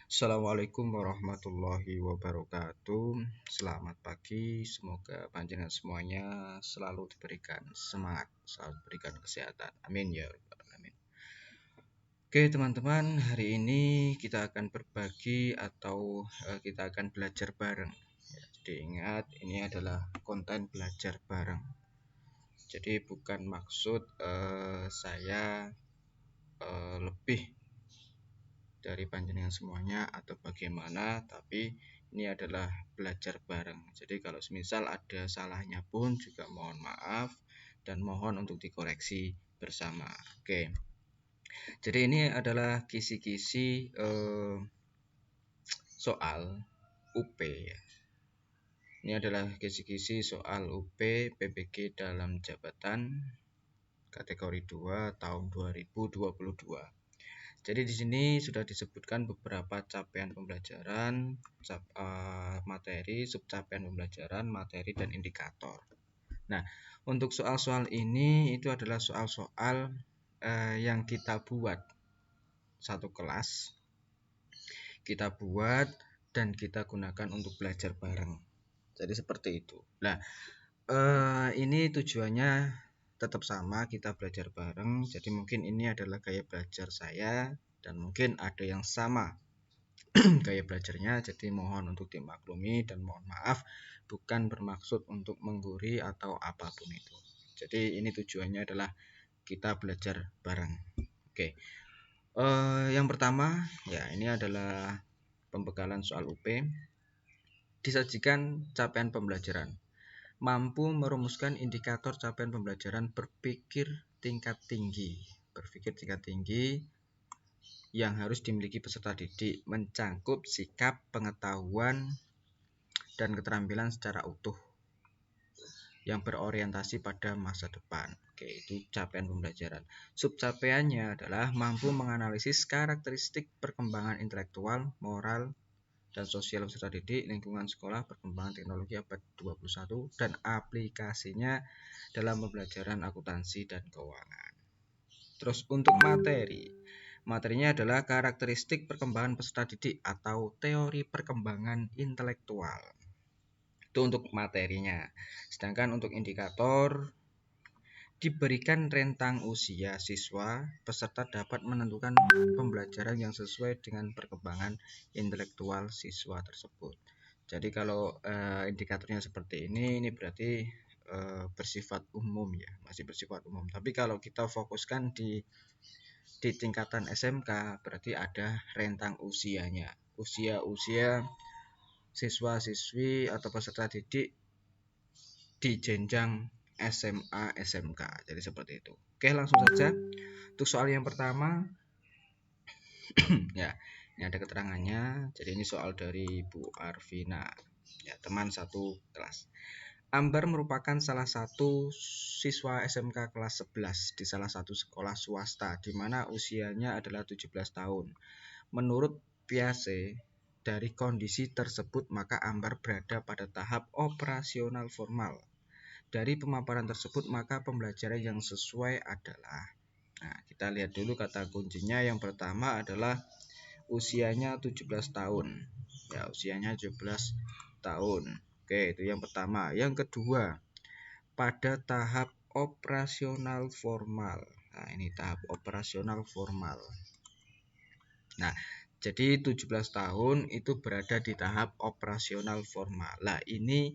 Assalamualaikum warahmatullahi wabarakatuh. Selamat pagi, semoga panjenengan semuanya selalu diberikan semangat, selalu diberikan kesehatan. Amin ya rabbal alamin. Oke teman-teman, hari ini kita akan berbagi atau kita akan belajar bareng. Ya, jadi ingat, ini adalah konten belajar bareng. Jadi bukan maksud saya lebih dari panjenengan semuanya atau bagaimana, tapi ini adalah belajar bareng. Jadi kalau semisal ada salahnya pun juga mohon maaf dan mohon untuk dikoreksi bersama. Oke. Jadi ini adalah kisi-kisi soal UP ya. Ini adalah kisi-kisi soal UP PPG dalam jabatan kategori 2 tahun 2022. Jadi di sini sudah disebutkan beberapa capaian pembelajaran, materi, subcapaian pembelajaran, materi, dan indikator. Nah, untuk soal-soal ini itu adalah soal-soal yang kita buat satu kelas, kita buat dan kita gunakan untuk belajar bareng. Jadi seperti itu. Nah, ini tujuannya tetap sama, kita belajar bareng. Jadi mungkin ini adalah gaya belajar saya dan mungkin ada yang sama gaya belajarnya, jadi mohon untuk dimaklumi dan mohon maaf, bukan bermaksud untuk menggurui atau apapun itu. Jadi ini tujuannya adalah kita belajar bareng. Oke. Yang pertama ya, ini adalah pembekalan soal UP. Disajikan capaian pembelajaran. Mampu merumuskan indikator capaian pembelajaran berpikir tingkat tinggi. Berpikir tingkat tinggi yang harus dimiliki peserta didik, mencangkup sikap, pengetahuan, dan keterampilan secara utuh yang berorientasi pada masa depan. Oke, itu capaian pembelajaran. Subcapaiannya adalah mampu menganalisis karakteristik perkembangan intelektual, moral, dan sosial peserta didik, lingkungan sekolah, perkembangan teknologi abad 21, dan aplikasinya dalam pembelajaran akuntansi dan keuangan. Terus untuk materinya adalah karakteristik perkembangan peserta didik atau teori perkembangan intelektual. Itu untuk materinya. Sedangkan untuk indikator, diberikan rentang usia siswa, peserta dapat menentukan pembelajaran yang sesuai dengan perkembangan intelektual siswa tersebut. Jadi kalau indikatornya seperti ini berarti bersifat umum ya, masih bersifat umum. Tapi kalau kita fokuskan di tingkatan SMK berarti ada rentang usianya. Usia siswa-siswi atau peserta didik di jenjang SMA SMK. Jadi seperti itu. Oke, langsung saja untuk soal yang pertama. Ya, ini ada keterangannya. Jadi ini soal dari Bu Arvina, ya, teman satu kelas. Ambar merupakan salah satu siswa SMK kelas 11 di salah satu sekolah swasta di mana usianya adalah 17 tahun. Menurut Piaget, dari kondisi tersebut maka Ambar berada pada tahap operasional formal. Dari pemaparan tersebut maka pembelajaran yang sesuai adalah, nah, kita lihat dulu kata kuncinya. Yang pertama adalah usianya 17 tahun. Ya, usianya 17 tahun. Oke, itu yang pertama. Yang kedua, pada tahap operasional formal. Nah, ini tahap operasional formal. Nah, jadi 17 tahun itu berada di tahap operasional formal. Nah, ini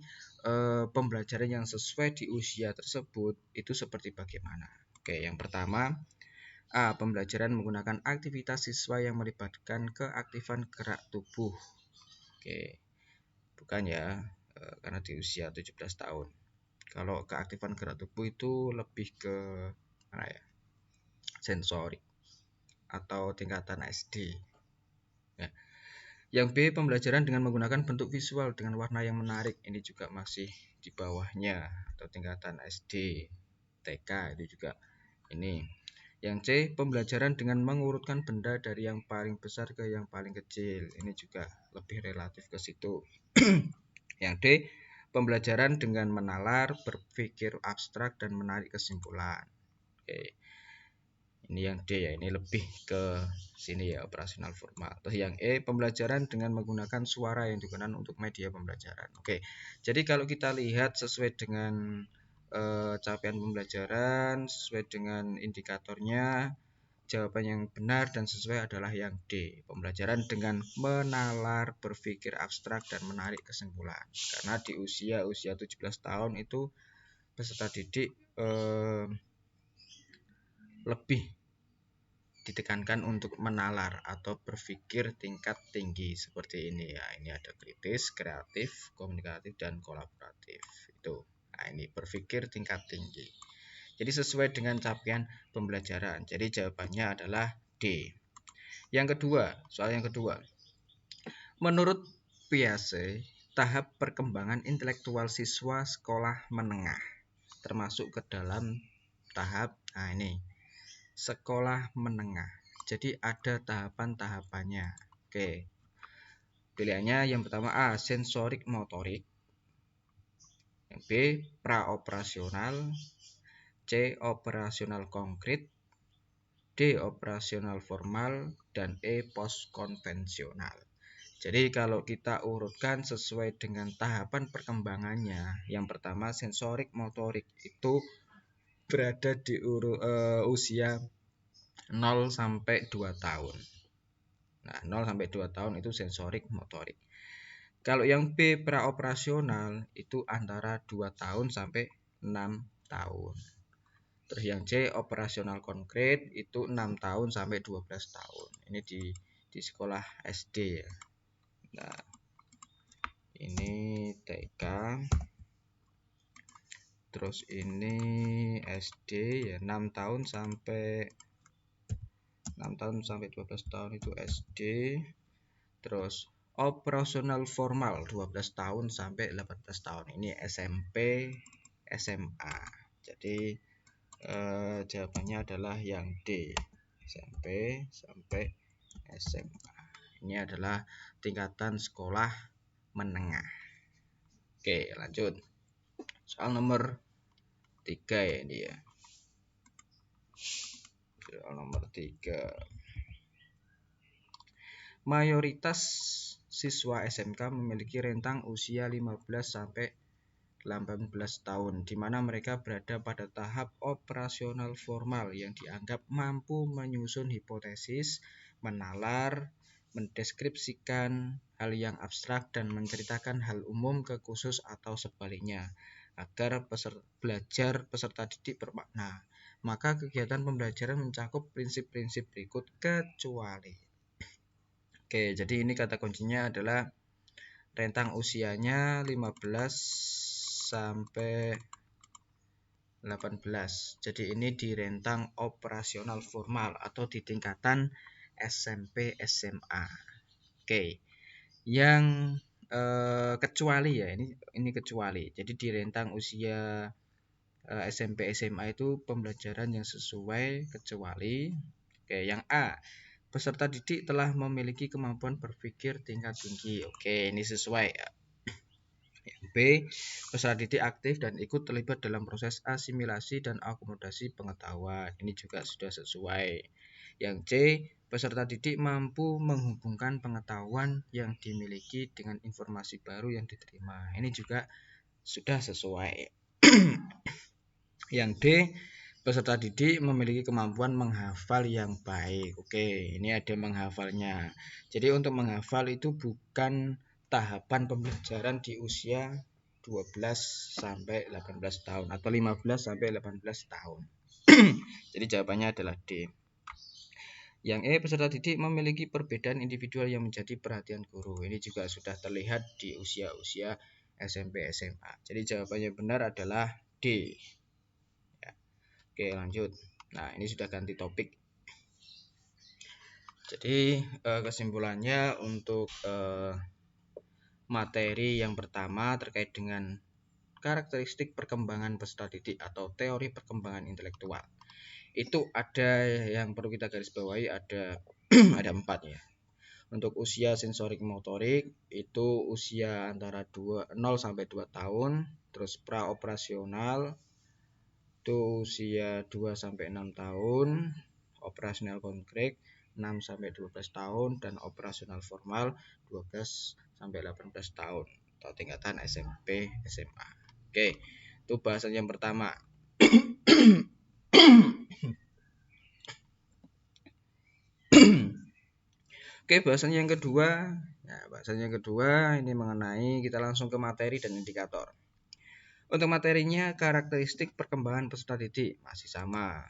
pembelajaran yang sesuai di usia tersebut itu seperti bagaimana? Oke, yang pertama, A. Pembelajaran menggunakan aktivitas siswa yang melibatkan keaktifan gerak tubuh. Oke, bukan ya, karena di usia 17 tahun. Kalau keaktifan gerak tubuh itu lebih ke mana ya? Sensorik atau tingkatan SD. Ya. Yang B. Pembelajaran dengan menggunakan bentuk visual dengan warna yang menarik. Ini juga masih di bawahnya atau tingkatan SD, TK itu juga ini. Yang C. Pembelajaran dengan mengurutkan benda dari yang paling besar ke yang paling kecil. Ini juga lebih relatif ke situ. Yang D. Pembelajaran dengan menalar, berpikir abstrak, dan menarik kesimpulan. Oke. Ini yang D ya, ini lebih ke sini ya, operasional formal. Terus yang E, pembelajaran dengan menggunakan suara yang digunakan untuk media pembelajaran. Oke, jadi kalau kita lihat sesuai dengan capaian pembelajaran, sesuai dengan indikatornya, jawaban yang benar dan sesuai adalah yang D, pembelajaran dengan menalar, berpikir abstrak, dan menarik kesimpulan. Karena di usia 17 tahun itu peserta didik lebih ditekankan untuk menalar atau berpikir tingkat tinggi seperti ini ya. Ini ada kritis, kreatif, komunikatif, dan kolaboratif. Itu. Nah, ini berpikir tingkat tinggi. Jadi sesuai dengan capaian pembelajaran. Jadi jawabannya adalah D. Yang kedua, soal yang kedua. Menurut Piaget, tahap perkembangan intelektual siswa sekolah menengah termasuk ke dalam tahap ini sekolah menengah. Jadi ada tahapan-tahapannya. Oke. Pilihannya yang pertama A, sensorik motorik. Yang B, praoperasional. C, operasional konkret. D, operasional formal. Dan E, post konvensional. Jadi kalau kita urutkan sesuai dengan tahapan perkembangannya, yang pertama sensorik motorik itu berada di usia 0 sampai 2 tahun. Nah, 0 sampai 2 tahun itu sensorik motorik. Kalau yang B praoperasional itu antara 2 tahun sampai 6 tahun. Terus yang C operasional konkret itu 6 tahun sampai 12 tahun. Ini di sekolah SD ya. Nah, ini TK. Terus ini SD ya 6 tahun sampai 12 tahun itu SD. Terus operasional formal 12 tahun sampai 18 tahun. Ini SMP, SMA. Jadi jawabannya adalah yang D. SMP sampai SMA. Ini adalah tingkatan sekolah menengah. Oke, lanjut. Soal nomor 3 ya ini ya. Soal nomor 3. Mayoritas siswa SMK memiliki rentang usia 15 sampai 18 tahun, di mana mereka berada pada tahap operasional formal yang dianggap mampu menyusun hipotesis, menalar, mendeskripsikan hal yang abstrak, dan menceritakan hal umum ke khusus atau sebaliknya, agar belajar peserta didik bermakna. Maka kegiatan pembelajaran mencakup prinsip-prinsip berikut kecuali. Oke, jadi ini kata kuncinya adalah rentang usianya 15 sampai 18. Jadi ini di rentang operasional formal atau di tingkatan SMP SMA. Oke. Yang kecuali ya, ini kecuali. Jadi di rentang usia SMP SMA itu pembelajaran yang sesuai kecuali. Oke, yang A, peserta didik telah memiliki kemampuan berpikir tingkat tinggi. Oke, ini sesuai ya. Yang B, peserta didik aktif dan ikut terlibat dalam proses asimilasi dan akomodasi pengetahuan. Ini juga sudah sesuai. Yang C, peserta didik mampu menghubungkan pengetahuan yang dimiliki dengan informasi baru yang diterima. Ini juga sudah sesuai. Yang D, peserta didik memiliki kemampuan menghafal yang baik. Oke, ini ada menghafalnya. Jadi untuk menghafal itu bukan tahapan pembelajaran di usia 12 sampai 18 tahun atau 15 sampai 18 tahun. Jadi jawabannya adalah D. Yang E, peserta didik memiliki perbedaan individual yang menjadi perhatian guru. Ini juga sudah terlihat di usia-usia SMP SMA. Jadi jawabannya benar adalah D. Oke, lanjut. Nah, ini sudah ganti topik. Jadi kesimpulannya untuk materi yang pertama terkait dengan karakteristik perkembangan peserta didik atau teori perkembangan intelektual. Itu ada yang perlu kita garis bawahi, ada ada 4 ya. Untuk usia sensorik motorik itu usia antara 0 sampai 2 tahun, terus praoperasional itu usia 2 sampai 6 tahun, operasional konkret 6-12 tahun, dan operasional formal 12-18 tahun atau tingkatan SMP SMA. Oke, itu bahasan yang pertama. Oke, bahasan yang kedua. Nah, bahasan yang kedua ini mengenai, kita langsung ke materi dan indikator. Untuk materinya, karakteristik perkembangan peserta didik masih sama.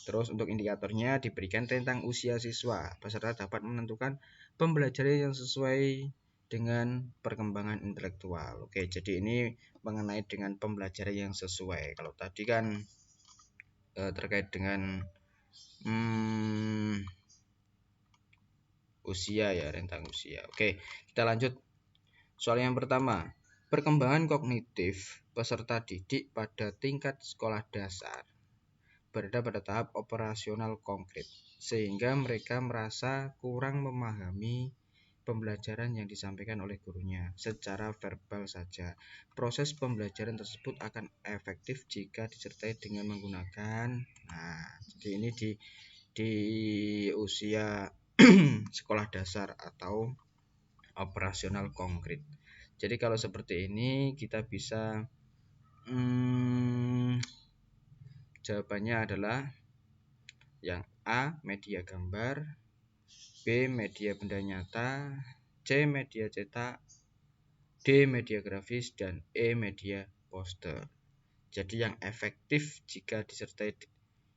Terus untuk indikatornya diberikan tentang usia siswa. Peserta dapat menentukan pembelajaran yang sesuai dengan perkembangan intelektual. Oke, jadi ini mengenai dengan pembelajaran yang sesuai. Kalau tadi kan terkait dengan usia ya, rentang usia. Oke, kita lanjut. Soal yang pertama, perkembangan kognitif peserta didik pada tingkat sekolah dasar berada pada tahap operasional konkret, sehingga mereka merasa kurang memahami pembelajaran yang disampaikan oleh gurunya secara verbal saja. Proses pembelajaran tersebut akan efektif jika disertai dengan menggunakan, jadi ini di usia sekolah dasar atau operasional konkret. Jadi kalau seperti ini kita bisa jawabannya adalah yang A, media gambar, B, media benda nyata, C, media cetak, D, media grafis, dan E, media poster. Jadi yang efektif jika disertai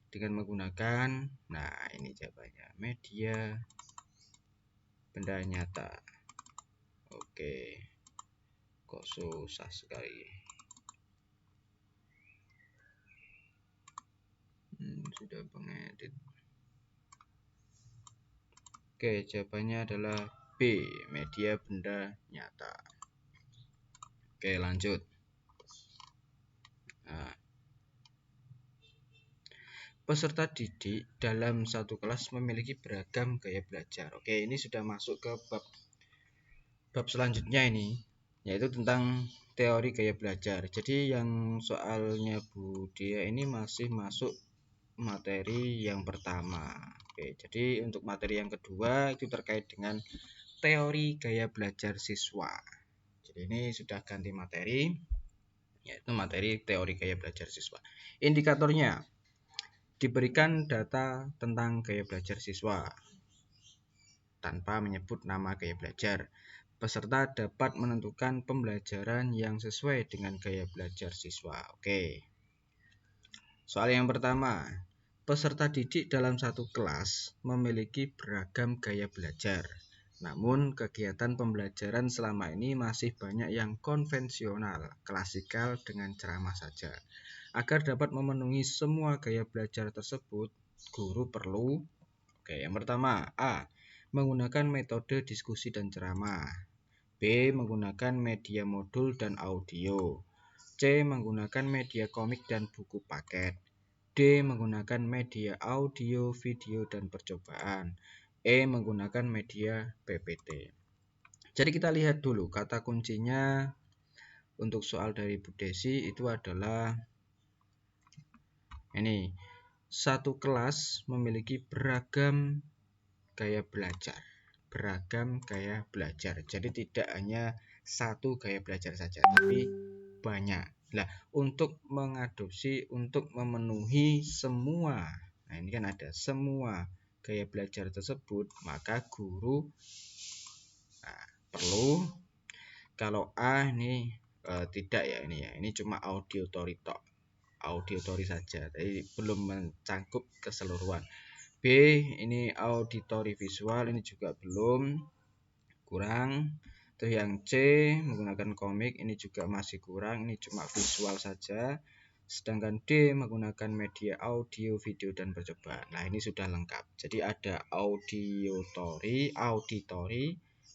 dengan menggunakan, nah ini jawabannya, media benda nyata. Oke, kok susah sekali. Sudah pengedit. Oke, jawabannya adalah B, media benda nyata. Oke, lanjut. Nah, peserta didik dalam satu kelas memiliki beragam gaya belajar. Oke, ini sudah masuk ke bab selanjutnya ini, yaitu tentang teori gaya belajar. Jadi yang soalnya Bu Dia ini masih masuk materi yang pertama. Oke, jadi untuk materi yang kedua itu terkait dengan teori gaya belajar siswa. Jadi ini sudah ganti materi, yaitu materi teori gaya belajar siswa. Indikatornya diberikan data tentang gaya belajar siswa tanpa menyebut nama gaya belajar. Peserta dapat menentukan pembelajaran yang sesuai dengan gaya belajar siswa. Oke. Soal yang pertama, peserta didik dalam satu kelas memiliki beragam gaya belajar. Namun, kegiatan pembelajaran selama ini masih banyak yang konvensional, klasikal dengan ceramah saja. Agar dapat memenuhi semua gaya belajar tersebut, guru perlu, yang pertama, A, menggunakan metode diskusi dan ceramah. B, menggunakan media modul dan audio. C, menggunakan media komik dan buku paket. D, menggunakan media audio, video, dan percobaan. E, menggunakan media PPT. Jadi kita lihat dulu kata kuncinya untuk soal dari Bu Desi itu adalah ini, satu kelas memiliki beragam gaya belajar. Beragam gaya belajar. Jadi tidak hanya satu gaya belajar saja, tapi banyak. Nah, untuk mengadopsi, untuk memenuhi semua, nah ini kan ada semua gaya belajar tersebut, maka guru perlu, kalau A ini tidak ya, ini cuma auditory talk, auditory saja, jadi belum mencangkup keseluruhan. B, ini auditory visual, ini juga belum, kurang. Terus yang C, menggunakan komik, ini juga masih kurang, ini cuma visual saja. Sedangkan D, menggunakan media audio, video, dan percobaan. Nah, ini sudah lengkap. Jadi ada auditory,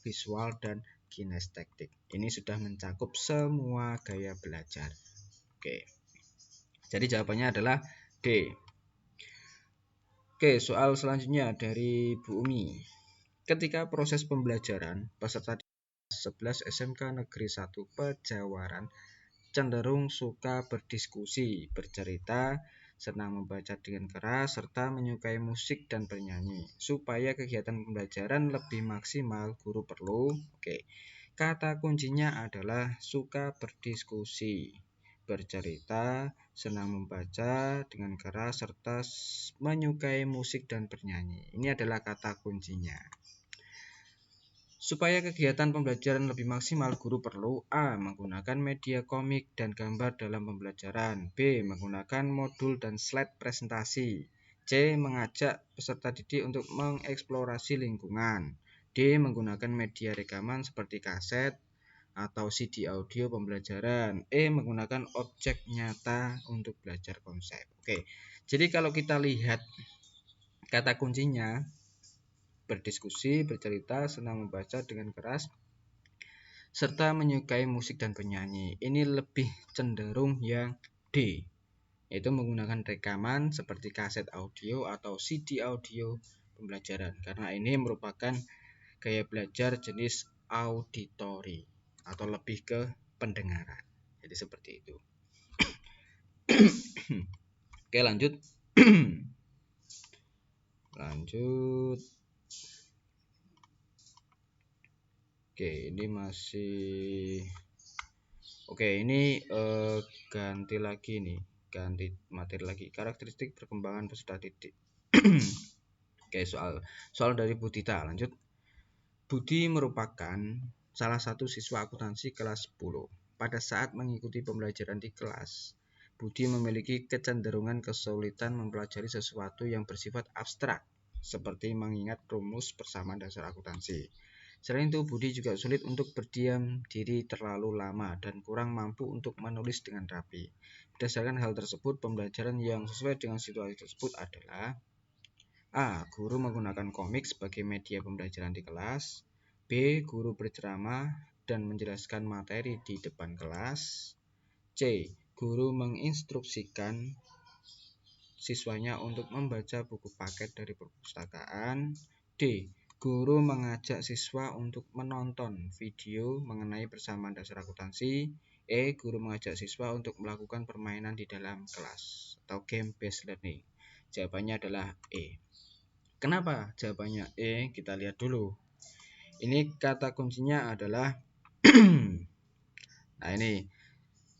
visual, dan kinestetik. Ini sudah mencakup semua gaya belajar. Oke. Jadi jawabannya adalah D. Oke, soal selanjutnya dari Bu Umi. Ketika proses pembelajaran, peserta 11 SMK Negeri 1 Pejawaran cenderung suka berdiskusi, bercerita, senang membaca dengan keras, serta menyukai musik dan bernyanyi. Supaya kegiatan pembelajaran lebih maksimal, guru perlu, kata kuncinya adalah suka berdiskusi, bercerita, senang membaca dengan keras, serta menyukai musik dan bernyanyi. Ini adalah kata kuncinya. Supaya kegiatan pembelajaran lebih maksimal, guru perlu A. Menggunakan media komik dan gambar dalam pembelajaran, B. Menggunakan modul dan slide presentasi, C. Mengajak peserta didik untuk mengeksplorasi lingkungan, D. Menggunakan media rekaman seperti kaset atau CD audio pembelajaran, E. Menggunakan objek nyata untuk belajar konsep. Jadi kalau kita lihat kata kuncinya, berdiskusi, bercerita, senang membaca dengan keras, serta menyukai musik dan bernyanyi. Ini lebih cenderung yang D, yaitu menggunakan rekaman seperti kaset audio atau CD audio pembelajaran, karena ini merupakan gaya belajar jenis auditori atau lebih ke pendengaran. Jadi seperti itu. Oke, lanjut. Lanjut. Oke, ini masih ini ganti lagi nih, ganti materi lagi. Karakteristik perkembangan peserta didik. soal dari Budita. Lanjut. Budi merupakan salah satu siswa akuntansi kelas 10. Pada saat mengikuti pembelajaran di kelas, Budi memiliki kecenderungan kesulitan mempelajari sesuatu yang bersifat abstrak, seperti mengingat rumus persamaan dasar akuntansi. Selain itu, Budi juga sulit untuk berdiam diri terlalu lama dan kurang mampu untuk menulis dengan rapi. Berdasarkan hal tersebut, pembelajaran yang sesuai dengan situasi tersebut adalah A. Guru menggunakan komik sebagai media pembelajaran di kelas, B. Guru berceramah dan menjelaskan materi di depan kelas, C. Guru menginstruksikan siswanya untuk membaca buku paket dari perpustakaan, D. Guru mengajak siswa untuk menonton video mengenai persamaan dasar akuntansi, E. Guru mengajak siswa untuk melakukan permainan di dalam kelas atau game based learning. Jawabannya adalah E. Kenapa jawabannya E? Kita lihat dulu. Ini kata kuncinya adalah nah ini,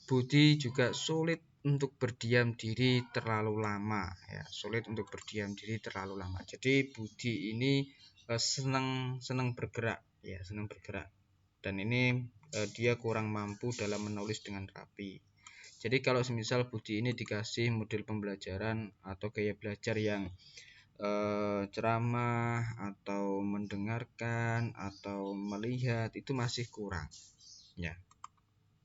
Budi juga sulit untuk berdiam diri terlalu lama, ya, sulit untuk berdiam diri terlalu lama. Jadi Budi ini senang bergerak, ya, senang bergerak. Dan ini dia kurang mampu dalam menulis dengan rapi. Jadi kalau semisal Budi ini dikasih model pembelajaran atau gaya belajar yang ceramah atau mendengarkan atau melihat, itu masih kurang, ya,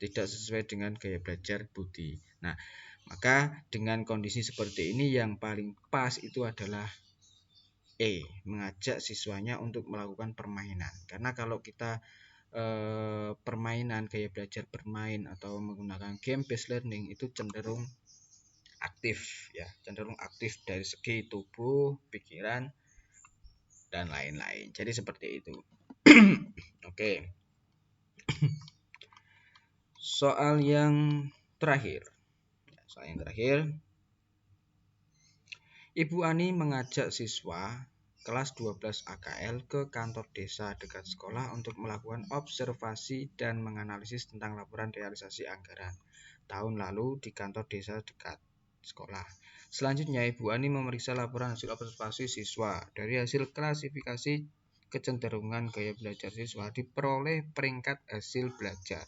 tidak sesuai dengan gaya belajar Budi. Nah, maka dengan kondisi seperti ini yang paling pas itu adalah E, mengajak siswanya untuk melakukan permainan. Karena kalau kita permainan, gaya belajar bermain atau menggunakan game based learning itu cenderung aktif, ya, cenderung aktif dari segi tubuh, pikiran, dan lain-lain. Jadi seperti itu. Oke. Soal yang terakhir. Ibu Ani mengajak siswa kelas 12 AKL ke kantor desa dekat sekolah untuk melakukan observasi dan menganalisis tentang laporan realisasi anggaran tahun lalu di kantor desa dekat sekolah. Selanjutnya, Ibu Ani memeriksa laporan hasil observasi siswa. Dari hasil klasifikasi kecenderungan gaya belajar siswa diperoleh peringkat hasil belajar.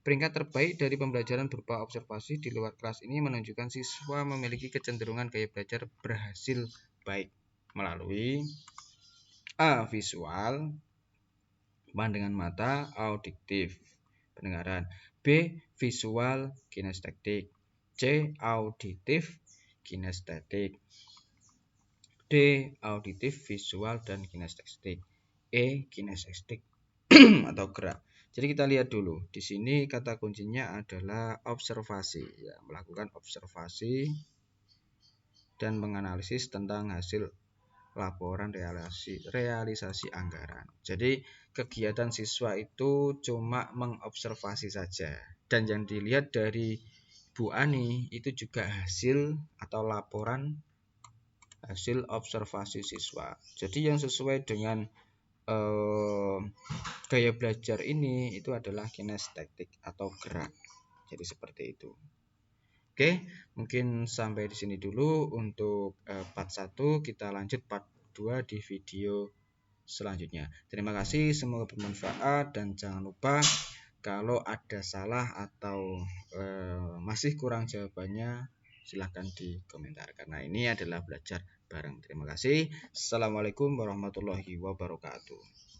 Peringkat terbaik dari pembelajaran berupa observasi di luar kelas ini menunjukkan siswa memiliki kecenderungan gaya belajar berhasil baik melalui A. Visual, pandangan mata, auditif, pendengaran, B. Visual, kinestetik, C. Auditif, kinestetik, D. Auditif, visual, dan kinestetik, E. Kinestetik atau gerak. Jadi kita lihat dulu. Di sini kata kuncinya adalah observasi, ya, melakukan observasi dan menganalisis tentang hasil laporan realisasi anggaran. Jadi kegiatan siswa itu cuma mengobservasi saja, dan yang dilihat dari Bu Ani itu juga hasil atau laporan hasil observasi siswa. Jadi yang sesuai dengan gaya belajar ini itu adalah kinestetik atau gerak. Jadi seperti itu. Oke, mungkin sampai di sini dulu untuk part 1. Kita lanjut part 2 di video selanjutnya. Terima kasih, semoga bermanfaat dan jangan lupa kalau ada salah atau masih kurang jawabannya silahkan di komentar karena ini adalah belajar bareng. Terima kasih. Assalamualaikum warahmatullahi wabarakatuh.